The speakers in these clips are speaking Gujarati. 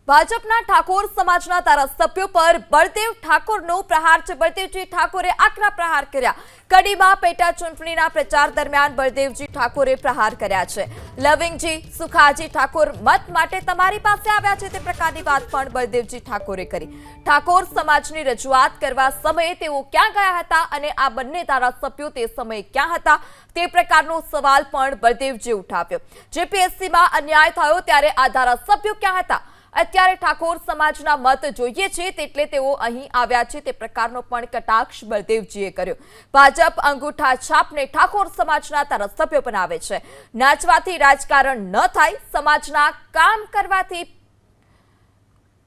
ભાજપના ઠાકોર સમાજના ધારાસભ્યો પર બળદેવ ઠાકોરનો પ્રહાર છે। બળદેવજી ઠાકોરે આકરા પ્રહાર કર્યા। કડીમાં પેટા ચૂંટણીના પ્રચાર દરમિયાન બળદેવજી ઠાકોરે પ્રહાર કર્યા છે। લવિંગજી સુખાજી ઠાકોર મત માટે તમારી પાસે આવ્યા છે તે પ્રકારની વાત પણ બળદેવજી ઠાકોરે કરી। ઠાકોર સમાજની રજૂઆત કરવા સમયે તેઓ ક્યાં ગયા હતા અને આ બંને ધારાસભ્યો તે સમયે ક્યાં હતા તે પ્રકારનો સવાલ પણ બળદેવજીએ ઉઠાવ્યો। જેપીએસસીમાં અન્યાય થયો ત્યારે આ ધારાસભ્યો ક્યાં હતા? અત્યારે ઠાકોર સમાજના મત જોઈએ છે તેટલે તેઓ અહીં આવ્યા છે તે પ્રકારનો પણ કટાક્ષ બળદેવજીએ કર્યો। ભાજપ અંગૂઠા છાપને ઠાકોર સમાજના ધારાસભ્યો બનાવે છે। નાચવાથી રાજકારણ ન થાય, સમાજના કામ કરવાથી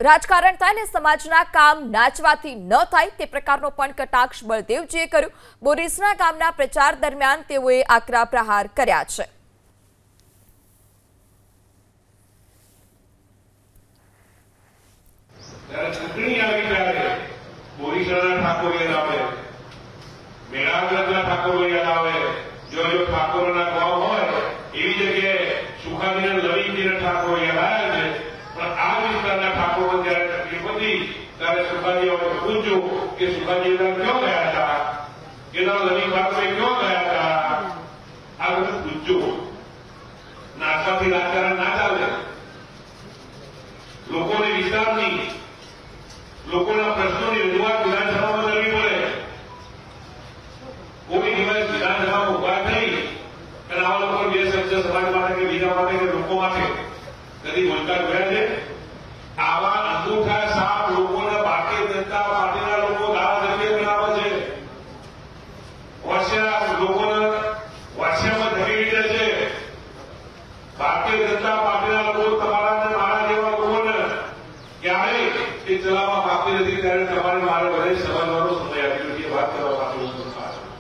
રાજકારણ થાય ને સમાજના કામ નાચવાથી ન થાય તે પ્રકારનો પણ કટાક્ષ બળદેવજીએ કર્યો। બોરીસના ગામના પ્રચાર દરમિયાન તેઓએ આકરા પ્રહાર કર્યા છે। चूंटणी आई त्यारे बोरीसरा ठाकोर याद आवे, मेळावदરના ઠાકોર યાદ આવે। જો ઠાકોરના ગામ હોય એવી જગ્યાએ સુખાજીને લવિંગજીને ઠાકોર યાદ આવે છે, પણ આ વિસ્તારના ઠાકોરો જયારે તકલીફ હતી ત્યારે સુખાજી હવે પૂછ્યું કે સુખાજી ક્યાં ગયા હતા, એના લવિંગ ઠાકોરે ક્યાં ગયા હતા, આ બધું પૂછ્યું। નાચવાથી રાજકારણ ના ચાલે, લોકોને વિચારની લોકોના પ્રશ્નોની રજૂઆત વિધાનસભામાં કરવી પડે। કોઈ દિવસ વિધાનસભામાં ઉભા થઈ અને આવા લોકો બે શબ્દ સમાજ માટે કે બીજા માટે કે લોકો માટે કદી બોલતા જોયા છે? આવા અંગૂઠા સાપ લોકોના ભારતીય જનતા પાર્ટીના લોકો ધારાસભ્ય બનાવે છે, લોકોના વાસ્યામાં ધરી દે છે। ભારતીય જનતા પાર્ટીના લોકો તમારા મારા જેવા લોકોને ક્યારેય એ ચલાવવા માંગતી નથી।